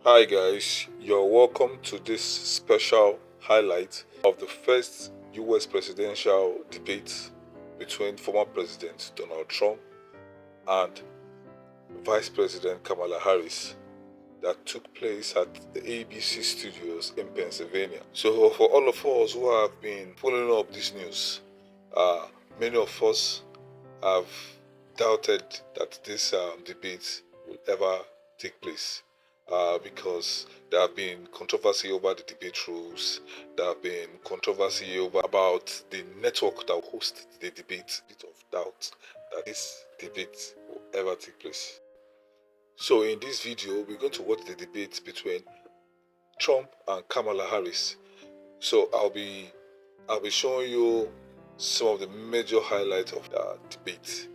Hi guys, you're welcome to this special highlight of the first US presidential debate between former President Donald Trump and Vice President Kamala Harris that took place at the ABC studios in Pennsylvania. So for all of us who have been following up this news, many of us have doubted that this debate will ever take place because there have been controversy over the debate rules. There have been controversy about the network that will host the debate. A bit of doubt that this debate will ever take place. So in this video, we're going to watch the debate between Trump and Kamala Harris. So I'll be showing you some of the major highlights of the debate.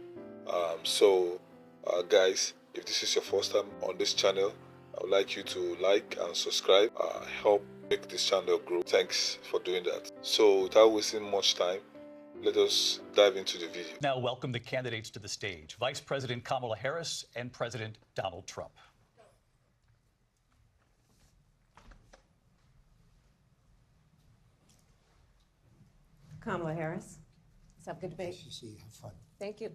Guys, if this is your first time on this channel, I would like you to like and subscribe. Help make this channel grow. Thanks for doing that. So without wasting much time, let us dive into the video. Now welcome the candidates to the stage, Vice President Kamala Harris and President Donald Trump. Kamala Harris. Let's have a good debate. Nice to see you. Have fun. Thank you.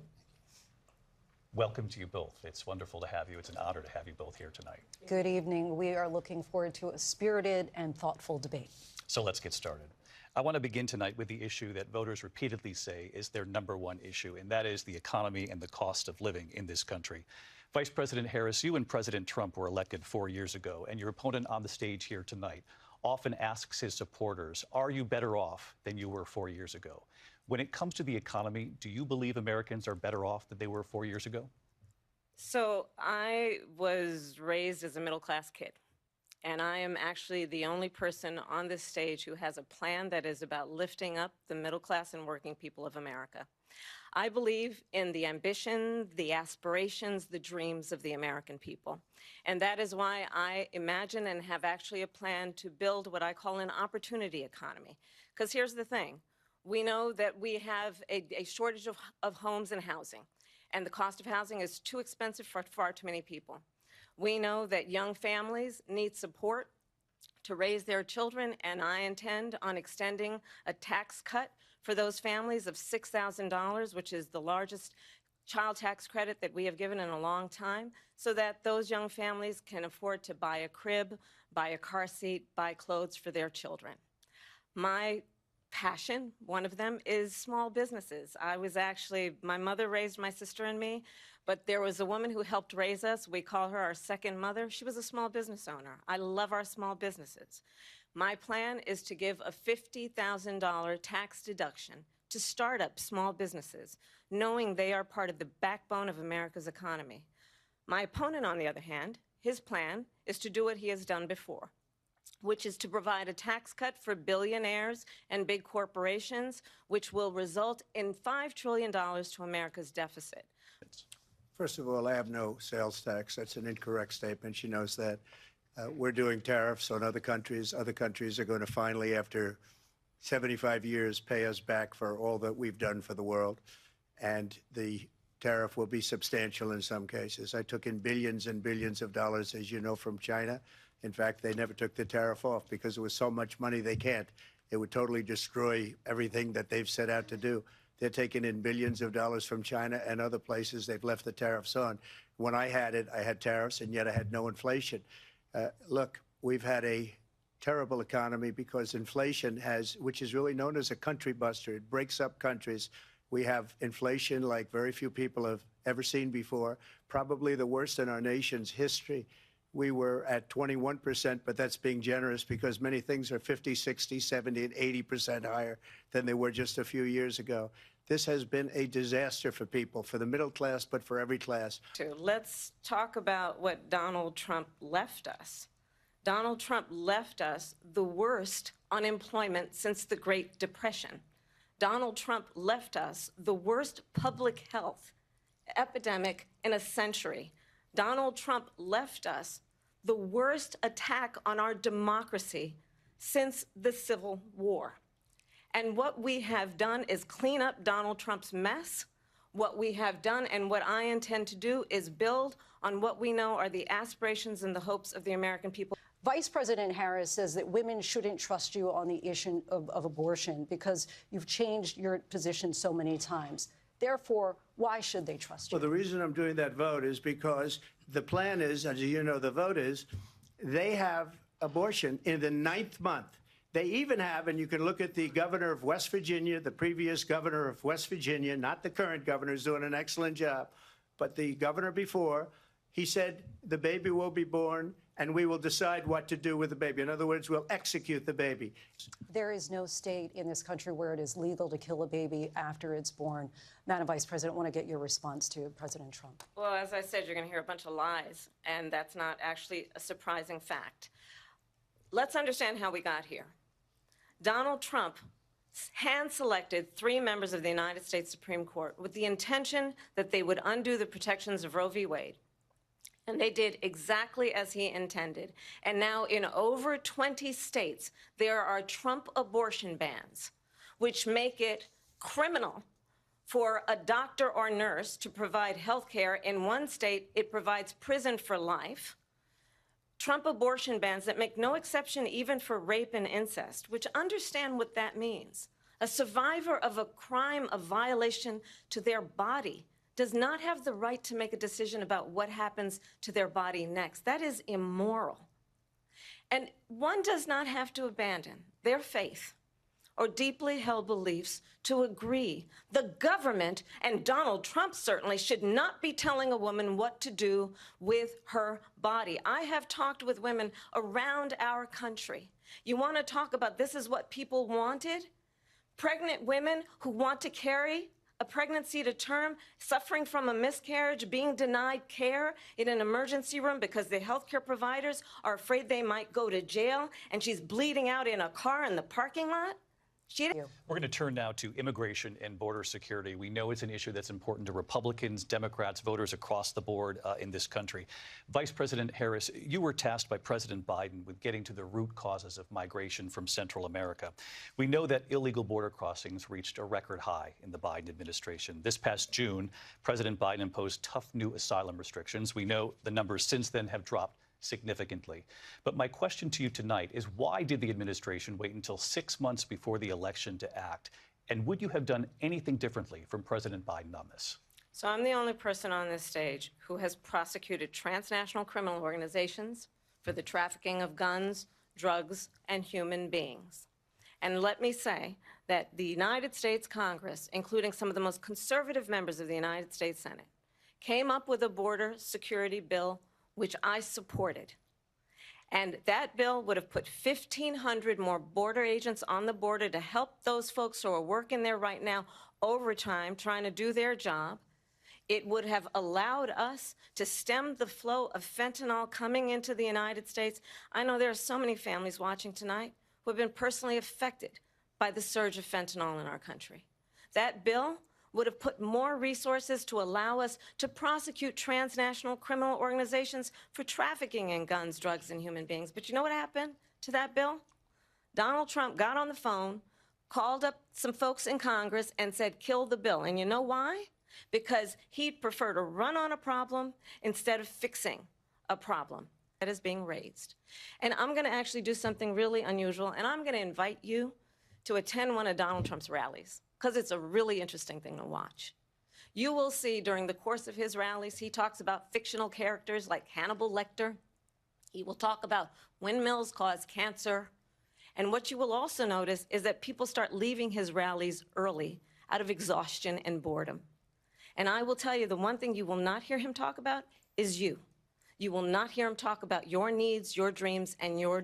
Welcome to you both. It's wonderful to have you. It's an honor to have you both here tonight. Good evening. We are looking forward to a spirited and thoughtful debate. So let's get started. I want to begin tonight with the issue that voters repeatedly say is their number one issue, and that is the economy and the cost of living in this country. Vice President Harris, you and President Trump were elected 4 years ago, and your opponent on the stage here tonight often asks his supporters, are you better off than you were 4 years ago? When it comes to the economy, do you believe Americans are better off than they were 4 years ago? So I was raised as a middle-class kid, and I am actually the only person on this stage who has a plan that is about lifting up the middle class and working people of America. I believe in the ambition, the aspirations, the dreams of the American people. And that is why I imagine and have actually a plan to build what I call an opportunity economy. Because here's the thing. We know that we have a shortage of homes and housing, and the cost of housing is too expensive for far too many people. We know that young families need support to raise their children, and I intend on extending a tax cut for those families of $6,000, which is the largest child tax credit that we have given in a long time, so that those young families can afford to buy a crib, buy a car seat, buy clothes for their children. My passion, one of them, is small businesses. My mother raised my sister and me, but there was a woman who helped raise us. We call her our second mother. She was a small business owner. I love our small businesses. My plan is to give a $50,000 tax deduction to start up small businesses, knowing they are part of the backbone of America's economy. My opponent, on the other hand, his plan is to do what he has done before, which is to provide a tax cut for billionaires and big corporations, which will result in $5 trillion to America's deficit. First of all, I have no sales tax. That's an incorrect statement. She knows that. We're doing tariffs on other countries. Other countries are going to finally, after 75 years, pay us back for all that we've done for the world. And the tariff will be substantial in some cases. I took in billions and billions of dollars, as you know, from China. In fact, they never took the tariff off because it was so much money they can't. It would totally destroy everything that they've set out to do. They're taking in billions of dollars from China and other places. They've left the tariffs on. When I had it, I had tariffs, and yet I had no inflation. Look, we've had a terrible economy because inflation which is really known as a country buster. It breaks up countries. We have inflation like very few people have ever seen before, probably the worst in our nation's history. We were at 21%, but that's being generous because many things are 50, 60, 70, and 80% higher than they were just a few years ago. This has been a disaster for people, for the middle class, but for every class. Let's talk about what Donald Trump left us. Donald Trump left us the worst unemployment since the Great Depression. Donald Trump left us the worst public health epidemic in a century. Donald Trump left us the worst attack on our democracy since the Civil War. And what we have done is clean up Donald Trump's mess What we have done and what I intend to do is build on what we know are the aspirations and the hopes of the American people. Vice President Harris says that women shouldn't trust you on the issue of abortion because you've changed your position so many times. Therefore, why should they trust you? Well, the reason I'm doing that vote is because the plan is, as you know, the vote is, they have abortion in the 9th month. They even have, and you can look at the governor of West Virginia, the previous governor of West Virginia, not the current governor, who's doing an excellent job, but the governor before, he said the baby will be born and we will decide what to do with the baby. In other words, we'll execute the baby. There is no state in this country where it is legal to kill a baby after it's born. Madam Vice President, I want to get your response to President Trump. Well, as I said, you're going to hear a bunch of lies, and that's not actually a surprising fact. Let's understand how we got here. Donald Trump hand-selected 3 members of the United States Supreme Court with the intention that they would undo the protections of Roe v. Wade. And they did exactly as he intended. And now in over 20 states, there are Trump abortion bans, which make it criminal for a doctor or nurse to provide health care. In one state, it provides prison for life. Trump abortion bans that make no exception even for rape and incest, which understand what that means. A survivor of a crime of violation to their body does not have the right to make a decision about what happens to their body next. That is immoral. And one does not have to abandon their faith or deeply held beliefs to agree. The government, and Donald Trump certainly, should not be telling a woman what to do with her body. I have talked with women around our country. You want to talk about this is what people wanted? Pregnant women who want to carry a pregnancy to term, suffering from a miscarriage, being denied care in an emergency room because the healthcare providers are afraid they might go to jail, and she's bleeding out in a car in the parking lot. We're going to turn now to immigration and border security. We know it's an issue that's important to Republicans, Democrats, voters across the board in this country. Vice President Harris, you were tasked by President Biden with getting to the root causes of migration from Central America. We know that illegal border crossings reached a record high in the Biden administration. This past June, President Biden imposed tough new asylum restrictions. We know the numbers since then have dropped significantly. But my question to you tonight is, why did the administration wait until 6 months before the election to act? And would you have done anything differently from President Biden on this? So I'm the only person on this stage who has prosecuted transnational criminal organizations for the trafficking of guns, drugs, and human beings. And let me say that the United States Congress, including some of the most conservative members of the United States Senate, came up with a border security bill which I supported. And that bill would have put 1,500 more border agents on the border to help those folks who are working there right now overtime, trying to do their job. It would have allowed us to stem the flow of fentanyl coming into the United States. I know there are so many families watching tonight who have been personally affected by the surge of fentanyl in our country. That bill would have put more resources to allow us to prosecute transnational criminal organizations for trafficking in guns, drugs, and human beings. But you know what happened to that bill? Donald Trump got on the phone, called up some folks in Congress, and said, kill the bill. And you know why? Because he'd prefer to run on a problem instead of fixing a problem that is being raised. And I'm going to actually do something really unusual, and I'm going to invite you to attend one of Donald Trump's rallies, because it's a really interesting thing to watch. You will see during the course of his rallies, he talks about fictional characters like Hannibal Lecter. He will talk about windmills cause cancer. And what you will also notice is that people start leaving his rallies early out of exhaustion and boredom. And I will tell you, the one thing you will not hear him talk about is you. You will not hear him talk about your needs, your dreams, and your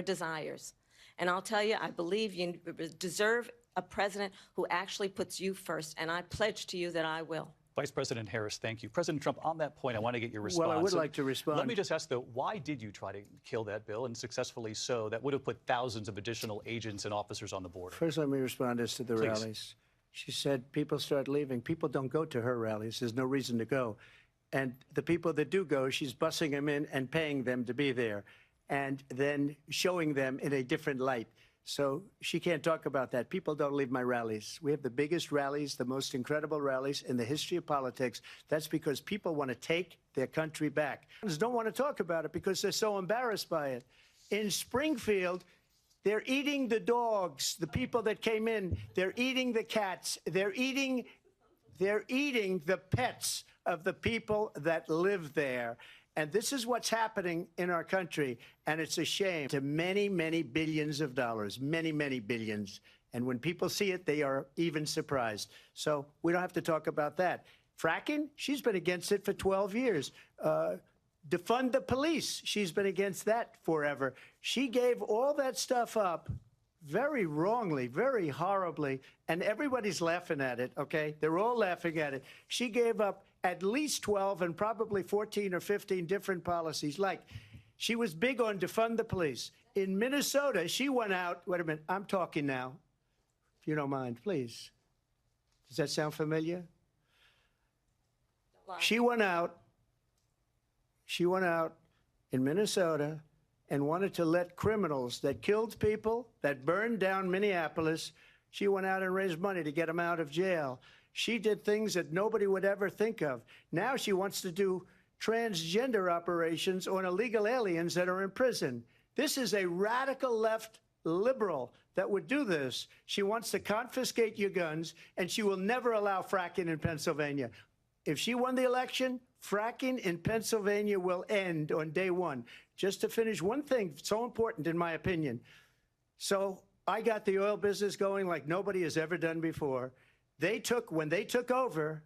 desires. And I'll tell you, I believe you deserve a president who actually puts you first, and I pledge to you that I will. Vice President Harris, thank you. President Trump, on that point, I want to get your response. Well, I would like to respond. Let me just ask, though, why did you try to kill that bill, and successfully so, that would have put thousands of additional agents and officers on the border? First, let me respond as to the rallies. She said people start leaving. People don't go to her rallies. There's no reason to go. And the people that do go, she's bussing them in and paying them to be there, and then showing them in a different light. So she can't talk about that. People don't leave my rallies. We have the biggest rallies, the most incredible rallies in the history of politics. That's because people want to take their country back. Don't want to talk about it because they're so embarrassed by it. In Springfield, they're eating the dogs, the people that came in. They're eating the cats. They're eating the pets of the people that live there. And this is what's happening in our country. And it's a shame to many, many billions of dollars, many, many billions. And when people see it, they are even surprised. So we don't have to talk about that. Fracking, she's been against it for 12 years. Defund the police, she's been against that forever. She gave all that stuff up very wrongly, very horribly, and everybody's laughing at it, okay? They're all laughing at it. She gave up at least 12 and probably 14 or 15 different policies. Like, she was big on defund the police. In Minnesota, she went out, wait a minute, I'm talking now, if you don't mind, please. Does that sound familiar? She went out in Minnesota and wanted to let criminals that killed people, that burned down Minneapolis, she went out and raised money to get them out of jail. She did things that nobody would ever think of. Now she wants to do transgender operations on illegal aliens that are in prison. This is a radical left liberal that would do this. She wants to confiscate your guns, and she will never allow fracking in Pennsylvania. If she won the election, fracking in Pennsylvania will end on day one. Just to finish, one thing so important in my opinion. So I got the oil business going like nobody has ever done before. When they took over,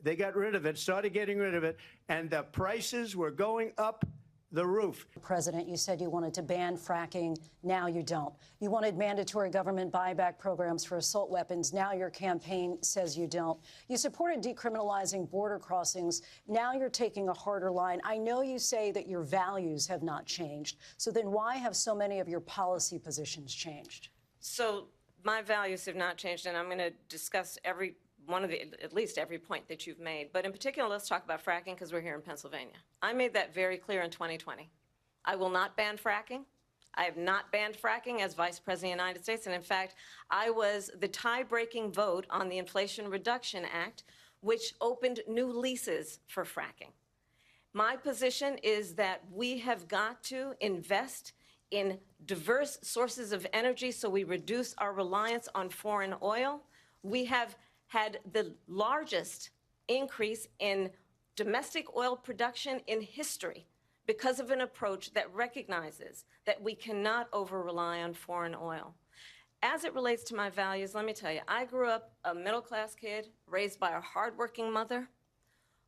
they got rid of it, started getting rid of it, and the prices were going up the roof. President, you said you wanted to ban fracking. Now you don't. You wanted mandatory government buyback programs for assault weapons. Now your campaign says you don't. You supported decriminalizing border crossings. Now you're taking a harder line. I know you say that your values have not changed. So then why have so many of your policy positions changed? So my values have not changed, and I'm going to discuss at least every point that you've made. But in particular, let's talk about fracking because we're here in Pennsylvania. I made that very clear in 2020. I will not ban fracking. I have not banned fracking as Vice President of the United States. And in fact, I was the tie-breaking vote on the Inflation Reduction Act, which opened new leases for fracking. My position is that we have got to invest in diverse sources of energy so we reduce our reliance on foreign oil. We have had the largest increase in domestic oil production in history because of an approach that recognizes that we cannot over-rely on foreign oil. As it relates to my values, let me tell you, I grew up a middle-class kid raised by a hardworking mother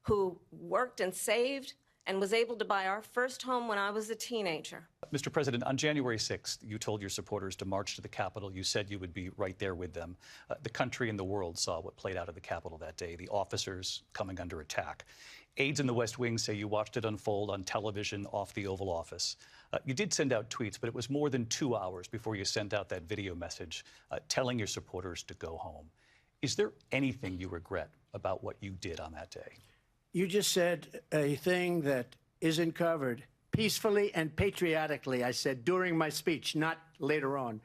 who worked and saved and was able to buy our first home when I was a teenager. Mr. President, on January 6th, you told your supporters to march to the Capitol. You said you would be right there with them. The country and the world saw what played out at the Capitol that day, the officers coming under attack. Aides in the West Wing say you watched it unfold on television off the Oval Office. You did send out tweets, but it was more than 2 hours before you sent out that video message telling your supporters to go home. Is there anything you regret about what you did on that day? You just said a thing that isn't covered. Peacefully and patriotically, I said during my speech, not later on.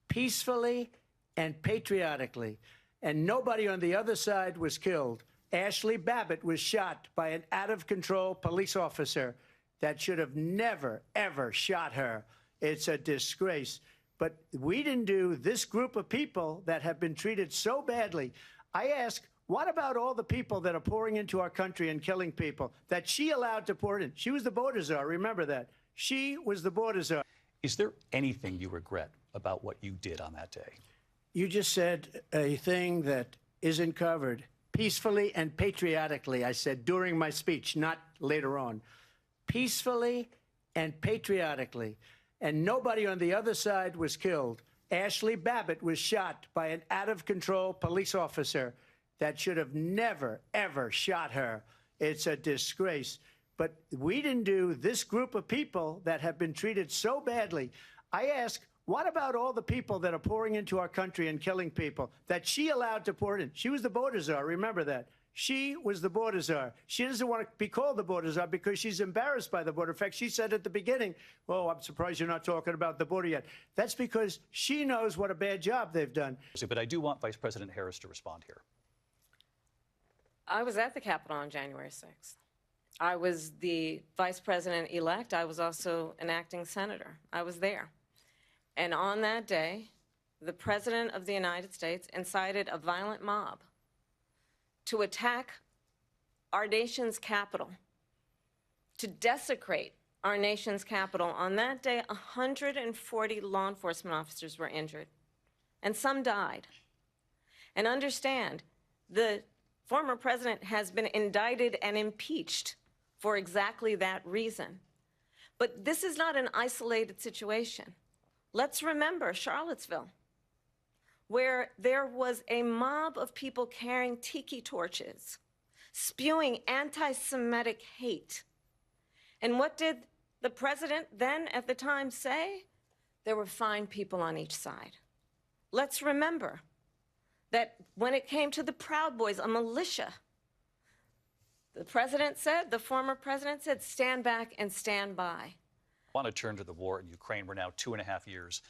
Peacefully and patriotically. And nobody on the other side was killed. Ashley Babbitt was shot by an out-of-control police officer that should have never, ever shot her. It's a disgrace. But we didn't do this group of people that have been treated so badly. I ask, what about all the people that are pouring into our country and killing people that she allowed to pour in? She was the border czar. Remember that. She was the border czar. Is there anything you regret about what you did on that day? You just said a thing that isn't covered. Peacefully and patriotically, I said during my speech, not later on. Peacefully and patriotically. And nobody on the other side was killed. Ashley Babbitt was shot by an out-of-control police officer that should have never, ever shot her. It's a disgrace. But we didn't do this group of people that have been treated so badly. I ask, what about all the people that are pouring into our country and killing people that she allowed to pour in? She was the border czar. Remember that. She was the border czar. She doesn't want to be called the border czar because she's embarrassed by the border. In fact, she said at the beginning, "Oh, I'm surprised you're not talking about the border yet." That's because she knows what a bad job they've done. But I do want Vice President Harris to respond here. I was at the Capitol on January 6th. I was the vice president-elect. I was also an acting senator. I was there. And on that day, the President of the United States incited a violent mob to attack our nation's capital, to desecrate our nation's capital. On that day, 140 law enforcement officers were injured, and some died. And understand, the former president has been indicted and impeached for exactly that reason. But this is not an isolated situation. Let's remember Charlottesville, where there was a mob of people carrying tiki torches, spewing anti-Semitic hate. And what did the president then at the time say? There were fine people on each side. Let's remember that when it came to the Proud Boys, a militia, the president said, the former president said, stand back and stand by. I want to turn to the war in Ukraine. We're now 2.5 years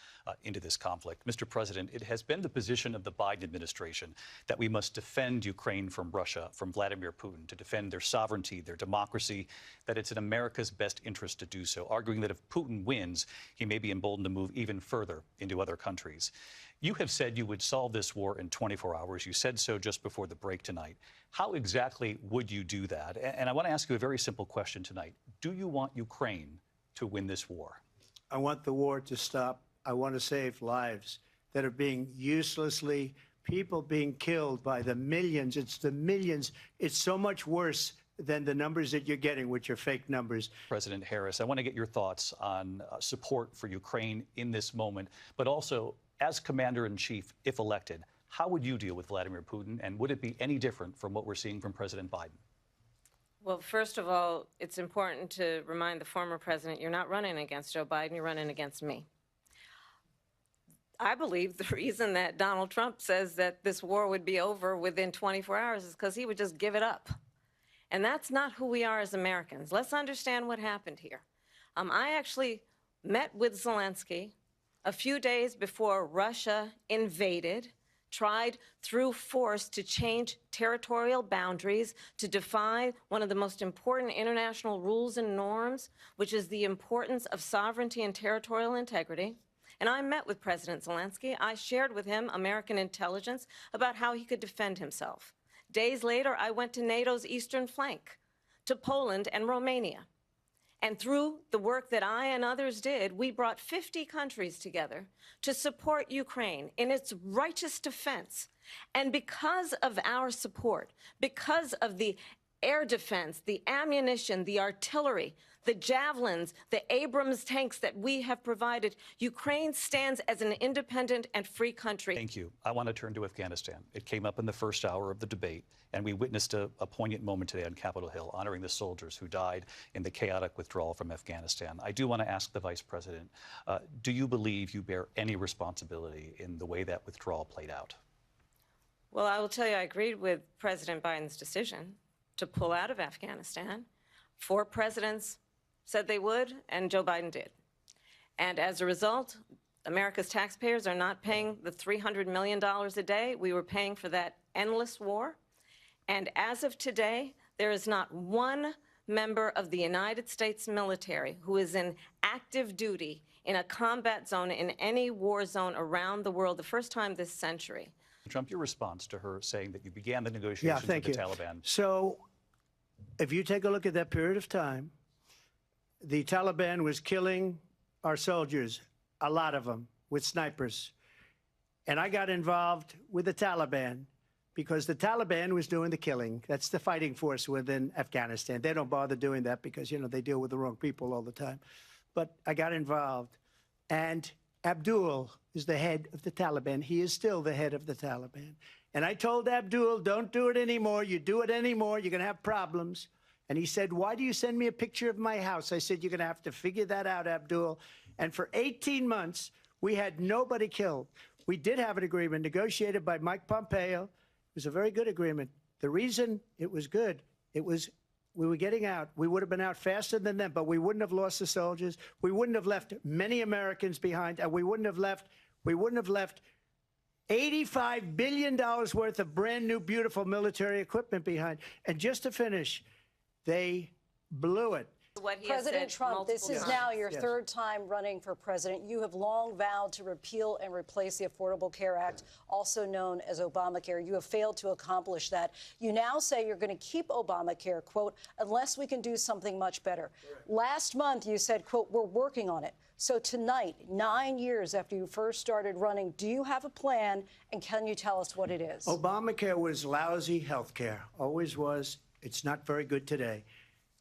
into this conflict. Mr. President, it has been the position of the Biden administration that we must defend Ukraine from Russia, from Vladimir Putin, to defend their sovereignty, their democracy, that it's in America's best interest to do so, arguing that if Putin wins, he may be emboldened to move even further into other countries. You have said you would solve this war in 24 hours. You said so just before the break tonight. How exactly would you do that? And I want to ask you a very simple question tonight. Do you want Ukraine to win this war? I want the war to stop. I want to save lives that are being uselessly, people being killed by the millions. It's the millions. It's so much worse than the numbers that you're getting, which are fake numbers. President Harris, I want to get your thoughts on support for Ukraine in this moment, but also as commander-in-chief, if elected, how would you deal with Vladimir Putin, and would it be any different from what we're seeing from President Biden? Well, first of all, it's important to remind the former president you're not running against Joe Biden, you're running against me. I believe the reason that Donald Trump says that this war would be over within 24 hours is because he would just give it up. And that's not who we are as Americans. Let's understand what happened here. I actually met with Zelensky a few days before Russia invaded, tried through force to change territorial boundaries, to defy one of the most important international rules and norms, which is the importance of sovereignty and territorial integrity. And I met with President Zelensky. I shared with him American intelligence about how he could defend himself. Days later, I went to NATO's eastern flank, to Poland and Romania. And through the work that I and others did, we brought 50 countries together to support Ukraine in its righteous defense. And because of our support, because of the air defense, the ammunition, the artillery, the javelins, the Abrams tanks that we have provided, Ukraine stands as an independent and free country. Thank you. I want to turn to Afghanistan. It came up in the first hour of the debate, and we witnessed a poignant moment today on Capitol Hill, honoring the soldiers who died in the chaotic withdrawal from Afghanistan. I do want to ask the Vice President, do you believe you bear any responsibility in the way that withdrawal played out? Well, I will tell you, I agreed with President Biden's decision to pull out of Afghanistan. 4 presidents said they would, and Joe Biden did. And as a result, America's taxpayers are not paying the $300 million a day we were paying for that endless war. And as of today, there is not one member of the United States military who is in active duty in a combat zone in any war zone around the world, the first time this century. Trump, your response to her saying that you began the negotiations with the Taliban. So if you take a look at that period of time, the Taliban was killing our soldiers, a lot of them, with snipers. And I got involved with the Taliban because the Taliban was doing the killing. That's the fighting force within Afghanistan. They don't bother doing that because, you know, they deal with the wrong people all the time. But I got involved. And Abdul is the head of the Taliban. He is still the head of the Taliban. And I told Abdul, don't do it anymore. You do it anymore, you're going to have problems. And he said, why do you send me a picture of my house? I said, you're going to have to figure that out, Abdul. And for 18 months, we had nobody killed. We did have an agreement negotiated by Mike Pompeo. It was a very good agreement. The reason it was good, it was we were getting out. We would have been out faster than them, but we wouldn't have lost the soldiers. We wouldn't have left many Americans behind, and we wouldn't have left $85 billion worth of brand new, beautiful military equipment behind. And just to finish, they blew it. What he has President said Trump, this is multiple now times. your Yes. third time running for president. You have long vowed to repeal and replace the Affordable Care Act, also known as Obamacare. You have failed to accomplish that. You now say you're going to keep Obamacare, quote, unless we can do something much better. Last month, you said, quote, we're working on it. So tonight, 9 years after you first started running, do you have a plan, and can you tell us what it is? Obamacare was lousy health care, always was. It's not very good today.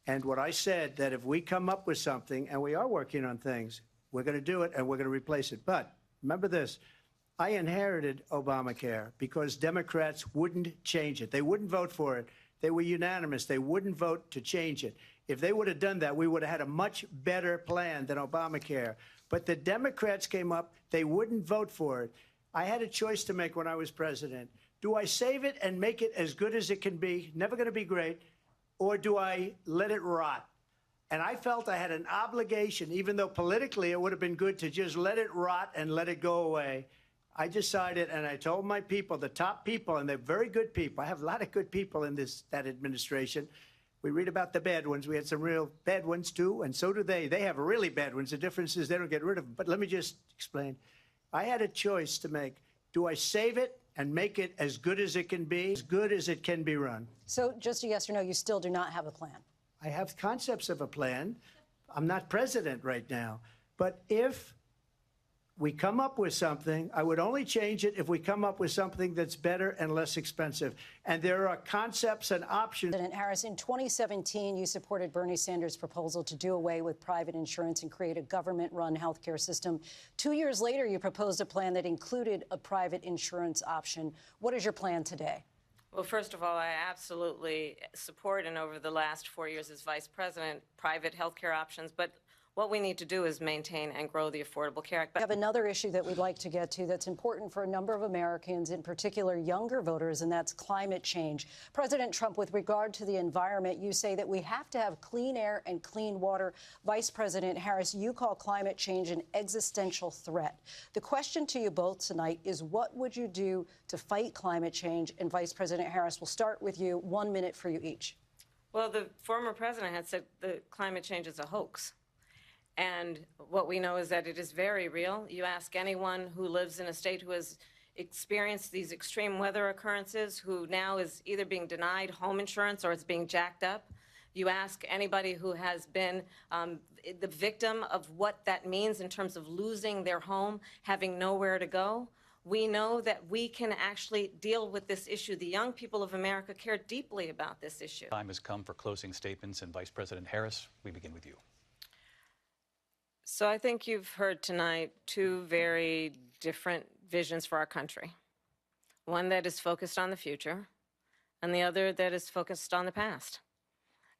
And what I said, that if we come up with something, and we are working on things, we're going to do it and we're going to replace it. But remember this, I inherited Obamacare because Democrats wouldn't change it. They wouldn't vote for it. They were unanimous. They wouldn't vote to change it. If they would have done that, we would have had a much better plan than Obamacare. But the Democrats came up. They wouldn't vote for it. I had a choice to make when I was president. Do I save it and make it as good as it can be, never going to be great, or do I let it rot? And I felt I had an obligation, even though politically it would have been good to just let it rot and let it go away. I decided, and I told my people, the top people, and they're very good people. I have a lot of good people in that administration. We read about the bad ones. We had some real bad ones, too, and so do they. They have really bad ones. The difference is they don't get rid of them. But let me just explain. I had a choice to make. Do I save it and make it as good as it can be, as good as it can be run? So just a yes or no, you still do not have a plan. I have concepts of a plan. I'm not president right now. But if we come up with something, I would only change it if we come up with something that's better and less expensive. And there are concepts and options. President Harris, in 2017, you supported Bernie Sanders' proposal to do away with private insurance and create a government-run health care system. 2 years later, you proposed a plan that included a private insurance option. What is your plan today? Well, first of all, I absolutely support, and over the last 4 years as vice president, private health care options. But what we need to do is maintain and grow the Affordable Care Act. We have another issue that we'd like to get to that's important for a number of Americans, in particular younger voters, and that's climate change. President Trump, with regard to the environment, you say that we have to have clean air and clean water. Vice President Harris, you call climate change an existential threat. The question to you both tonight is, what would you do to fight climate change? And Vice President Harris, we'll start with you. 1 minute for you each. Well, the former president had said that climate change is a hoax. And what we know is that it is very real. You ask anyone who lives in a state who has experienced these extreme weather occurrences, who now is either being denied home insurance or it's being jacked up. You ask anybody who has been the victim of what that means in terms of losing their home, having nowhere to go. We know that we can actually deal with this issue. The young people of America care deeply about this issue. Time has come for closing statements, and Vice President Harris, we begin with you. So I think you've heard tonight two very different visions for our country. One that is focused on the future, and the other that is focused on the past,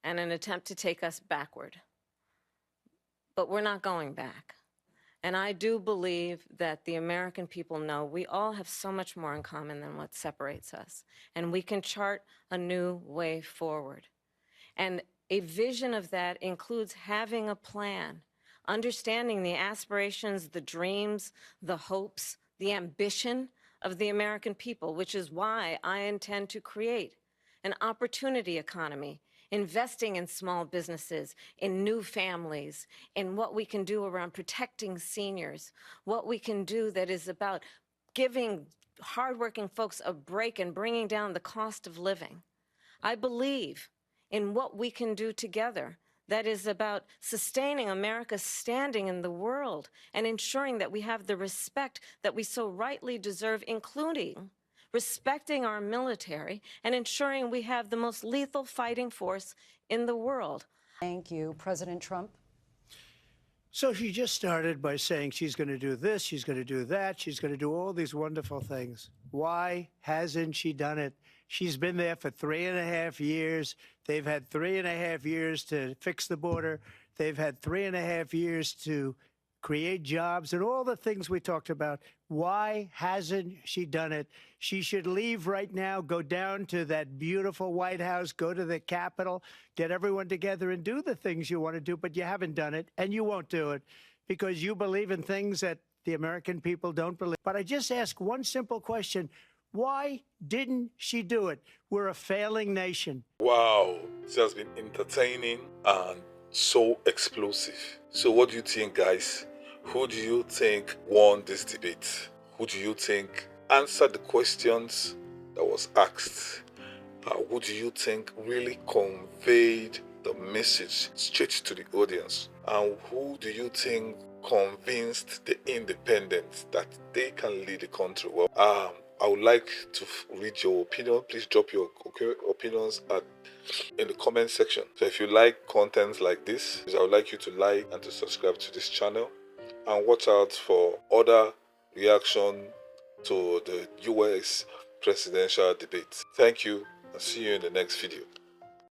and an attempt to take us backward. But we're not going back. And I do believe that the American people know we all have so much more in common than what separates us, and we can chart a new way forward. And a vision of that includes having a plan, understanding the aspirations, the dreams, the hopes, the ambition of the American people, which is why I intend to create an opportunity economy, investing in small businesses, in new families, in what we can do around protecting seniors, what we can do that is about giving hardworking folks a break and bringing down the cost of living. I believe in what we can do together that is about sustaining America's standing in the world and ensuring that we have the respect that we so rightly deserve, including respecting our military and ensuring we have the most lethal fighting force in the world. Thank you. President Trump? So she just started by saying she's going to do this, she's going to do that, she's going to do all these wonderful things. Why hasn't she done it? She's been there for 3.5 years. They've had 3.5 years to fix the border. They've had 3.5 years to create jobs, and all the things we talked about. Why hasn't she done it? She should leave right now, go down to that beautiful White House, go to the Capitol, get everyone together and do the things you want to do, but you haven't done it, and you won't do it because you believe in things that the American people don't believe. But I just ask one simple question. Why didn't she do it? We're a failing nation. Wow, this has been entertaining and so explosive. So what do you think, guys? Who do you think won this debate? Who do you think answered the questions that was asked? Who do you think really conveyed the message straight to the audience? And who do you think convinced the independents that they can lead the country well? I would like to read your opinion. Please drop your opinions in the comment section. So if you like content like this, I would like you to like and to subscribe to this channel and watch out for other reaction to the US presidential debate. Thank you and see you in the next video.